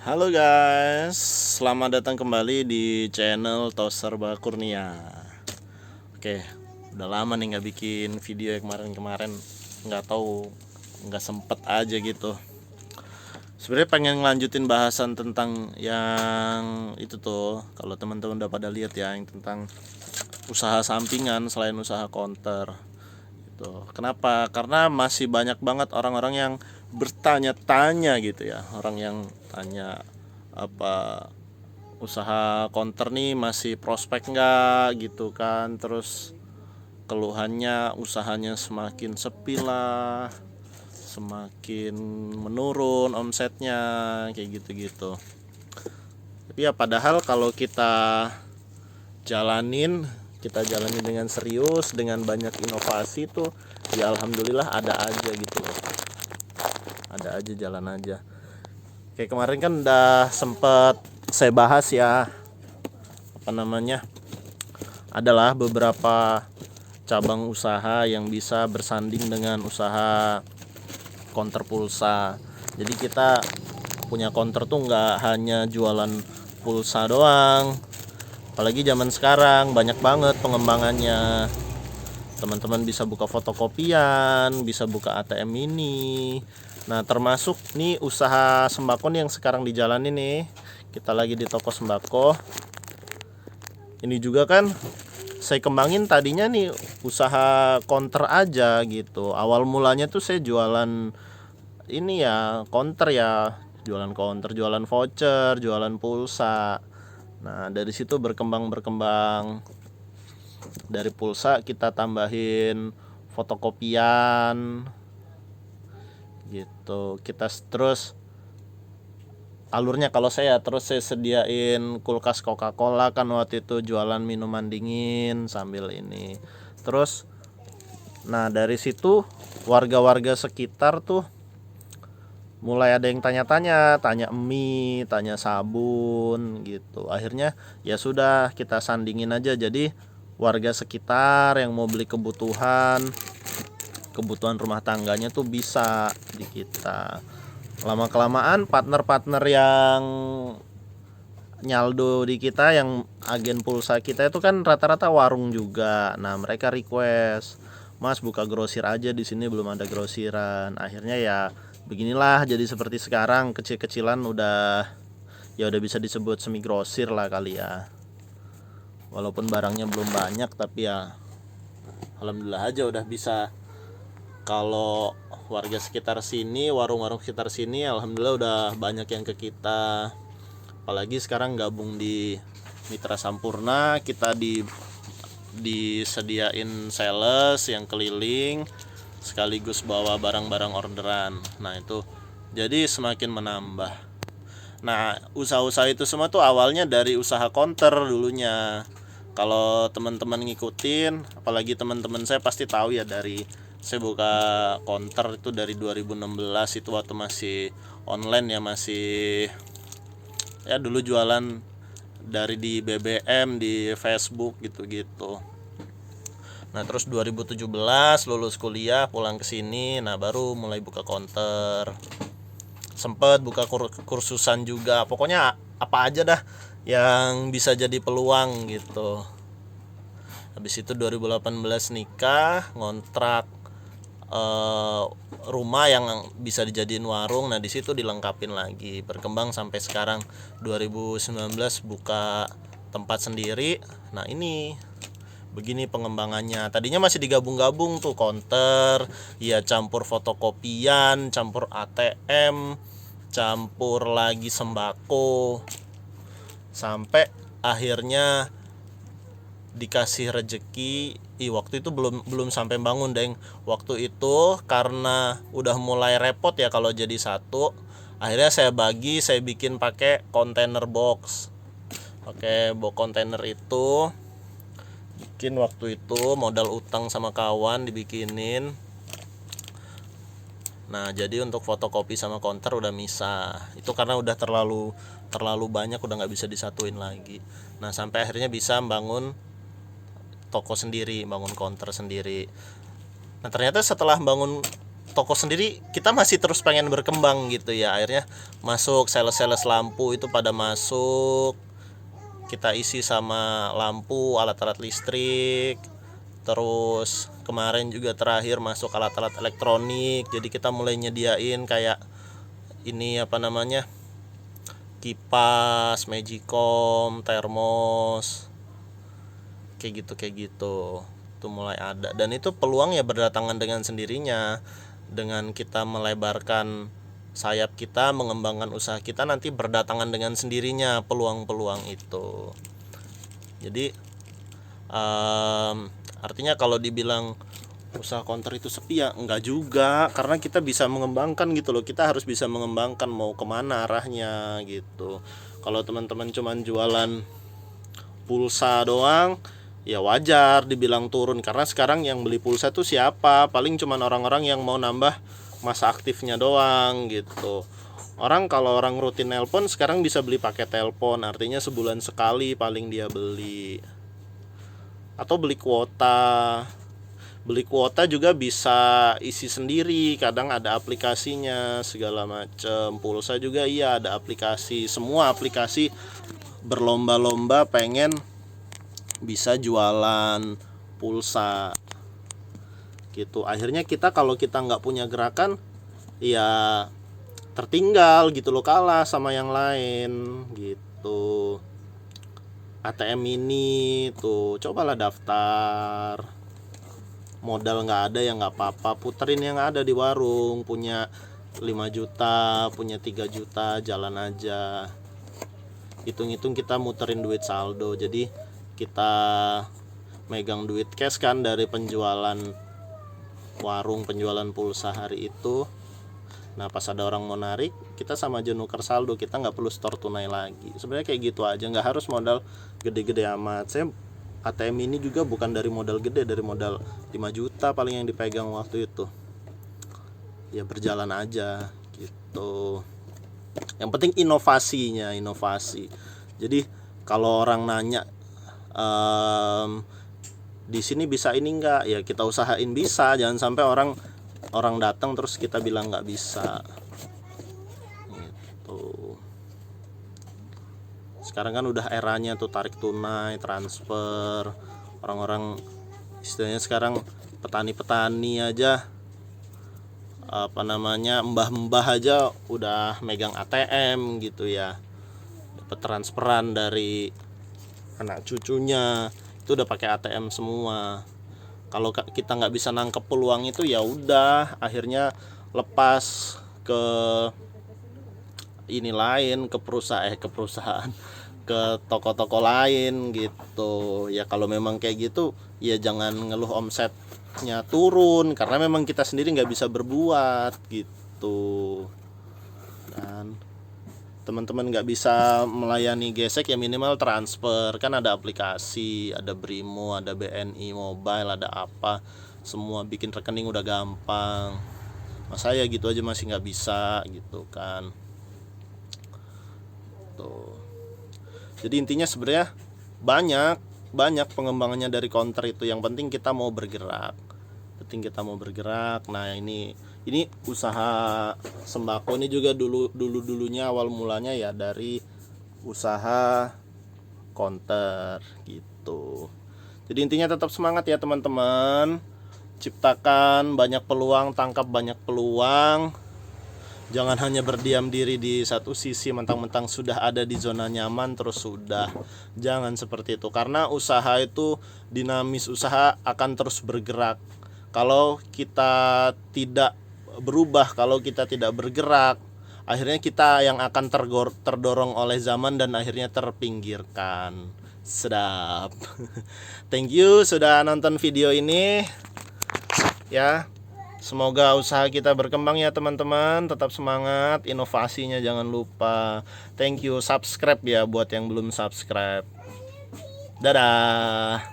Halo guys, selamat datang kembali di channel Toser Kurnia. Oke, udah lama nih nggak bikin video ya, kemarin nggak tahu, nggak sempet aja gitu. Sebenarnya pengen ngelanjutin bahasan tentang yang itu tuh, kalau teman-teman udah pada lihat ya, yang tentang usaha sampingan selain usaha counter. Gitu. Kenapa? Karena masih banyak banget orang-orang yang bertanya-tanya gitu ya. Orang yang tanya apa usaha counter nih masih prospek nggak gitu kan. Terus keluhannya usahanya semakin sepi lah, semakin menurun omsetnya kayak gitu-gitu. Tapi ya padahal kalau jalanin kita jalani dengan serius, dengan banyak inovasi tuh ya alhamdulillah ada aja gitu loh, ada aja, jalan aja. Kayak kemarin kan udah sempet saya bahas ya, apa namanya, adalah beberapa cabang usaha yang bisa bersanding dengan usaha counter pulsa. Jadi kita punya counter tuh nggak hanya jualan pulsa doang, apalagi zaman sekarang banyak banget pengembangannya. Teman-teman bisa buka fotokopian, bisa buka ATM mini. Nah, termasuk nih usaha sembako nih yang sekarang dijalani nih. Kita lagi di toko sembako. Ini juga kan saya kembangin tadinya nih usaha counter aja gitu. Awal mulanya tuh saya jualan ini ya, counter ya, jualan counter, jualan voucher, jualan pulsa. Nah, dari situ berkembang. Dari pulsa kita tambahin fotokopian gitu. Kita terus alurnya, kalau saya terus saya sediain kulkas Coca-Cola kan, waktu itu jualan minuman dingin sambil ini. Terus nah dari situ warga-warga sekitar tuh mulai ada yang tanya-tanya, tanya mie, tanya sabun gitu. Akhirnya ya sudah, kita sandingin aja. Jadi warga sekitar yang mau beli kebutuhan rumah tangganya tuh bisa di kita. Lama kelamaan partner-partner yang nyaldo di kita, yang agen pulsa kita itu kan rata-rata warung juga. Nah, mereka request, "Mas, buka grosir aja di sini, belum ada grosiran." Akhirnya ya beginilah, jadi seperti sekarang, kecil-kecilan udah bisa disebut semi grosir lah kali ya. Walaupun barangnya belum banyak, tapi ya alhamdulillah aja udah bisa. Kalau warga sekitar sini, warung-warung sekitar sini, alhamdulillah udah banyak yang ke kita. Apalagi sekarang gabung di Mitra Sampurna, kita disediain sales yang keliling sekaligus bawa barang-barang orderan. Nah, itu jadi semakin menambah. Nah, usaha-usaha itu semua tuh awalnya dari usaha counter dulunya. Kalau teman-teman ngikutin, apalagi teman-teman saya pasti tahu ya, dari saya buka counter itu dari 2016, itu waktu masih online ya, masih ya dulu jualan dari di BBM, di Facebook gitu-gitu. Nah, terus 2017 lulus kuliah, pulang ke sini, nah baru mulai buka counter. Sempet buka kursusan juga. Pokoknya apa aja dah yang bisa jadi peluang gitu. Habis itu 2018 nikah, ngontrak rumah yang bisa dijadiin warung. Nah, di situ dilengkapin lagi, berkembang sampai sekarang 2019 buka tempat sendiri. Nah, ini begini pengembangannya. Tadinya masih digabung-gabung tuh, counter, ya campur fotokopian, campur ATM, campur lagi sembako. Sampai akhirnya dikasih rejeki. Waktu itu belum sampai bangun, Deng. Waktu itu karena udah mulai repot ya kalau jadi satu. Akhirnya saya bikin pakai container box. Pakai box container itu bikin waktu itu modal utang sama kawan dibikinin. Nah, jadi untuk fotokopi sama counter udah misah. Itu karena udah terlalu banyak, udah nggak bisa disatuin lagi. Nah, sampai akhirnya bisa bangun toko sendiri, bangun counter sendiri. Nah, ternyata setelah bangun toko sendiri kita masih terus pengen berkembang gitu ya. Akhirnya masuk sales lampu itu pada masuk, kita isi sama lampu, alat-alat listrik. Terus kemarin juga terakhir masuk alat-alat elektronik. Jadi kita mulai nyediain kayak ini apa namanya, kipas, magicom, termos, kayak gitu itu mulai ada. Dan itu peluang ya berdatangan dengan sendirinya. Dengan kita melebarkan sayap kita, mengembangkan usaha kita, nanti berdatangan dengan sendirinya peluang-peluang itu. Jadi artinya kalau dibilang usaha counter itu sepi ya enggak juga, karena kita bisa mengembangkan gitu loh. Kita harus bisa mengembangkan mau kemana arahnya gitu. Kalau teman-teman cuman jualan pulsa doang ya wajar dibilang turun, karena sekarang yang beli pulsa tuh siapa? Paling cuman orang-orang yang mau nambah masa aktifnya doang gitu. Kalau orang rutin nelpon sekarang bisa beli paket telepon, artinya sebulan sekali paling dia beli. Atau beli kuota juga bisa isi sendiri, kadang ada aplikasinya segala macam. Pulsa juga iya ada aplikasi, semua aplikasi berlomba-lomba pengen bisa jualan pulsa gitu. Akhirnya kalau kita nggak punya gerakan ya tertinggal gitu loh, kalah sama yang lain gitu. ATM ini tuh cobalah daftar, modal nggak ada ya nggak apa-apa, puterin yang ada di warung. Punya 5 juta, punya 3 juta, jalan aja. Hitung-hitung kita muterin duit saldo, jadi kita megang duit cash kan dari penjualan warung, penjualan pulsa hari itu. Nah pas ada orang mau narik, kita sama aja nuker saldo, kita nggak perlu store tunai lagi. Sebenarnya kayak gitu aja, nggak harus modal gede-gede amat. Saya ATM ini juga bukan dari modal gede, dari modal 5 juta paling yang dipegang waktu itu. Ya berjalan aja gitu. Yang penting inovasi. Jadi kalau orang nanya di sini bisa ini enggak, ya kita usahain bisa. Jangan sampai orang datang terus kita bilang nggak bisa gitu. Sekarang kan udah eranya tuh tarik tunai, transfer. Orang-orang istilahnya sekarang petani aja mbah-mbah aja udah megang ATM gitu ya, dapat transferan dari anak cucunya itu udah pakai ATM semua. Kalau kita nggak bisa nangkep peluang itu ya udah, akhirnya lepas ke ini lain, ke perusahaan ke toko-toko lain gitu ya. Kalau memang kayak gitu ya jangan ngeluh omsetnya turun, karena memang kita sendiri nggak bisa berbuat gitu. Dan teman-teman nggak bisa melayani gesek ya minimal transfer, kan ada aplikasi, ada Brimo, ada BNI Mobile, ada apa, semua bikin rekening udah gampang. Masa ya gitu aja masih nggak bisa gitu kan tuh. Jadi intinya sebenarnya banyak pengembangannya dari counter itu. Yang penting kita mau bergerak. Nah ini usaha sembako ini juga dulunya awal mulanya ya dari usaha counter gitu. Jadi intinya tetap semangat ya teman-teman. Ciptakan banyak peluang, tangkap banyak peluang. Jangan hanya berdiam diri di satu sisi, mentang-mentang sudah ada di zona nyaman terus sudah. Jangan seperti itu, karena usaha itu dinamis, usaha akan terus bergerak. Kalau kita tidak berubah, kalau kita tidak bergerak, akhirnya kita yang akan terdorong oleh zaman dan akhirnya terpinggirkan. Sedap. Thank you sudah nonton video ini ya. Semoga usaha kita berkembang ya teman-teman. Tetap semangat, inovasinya jangan lupa. Thank you, subscribe ya buat yang belum subscribe. Dadah.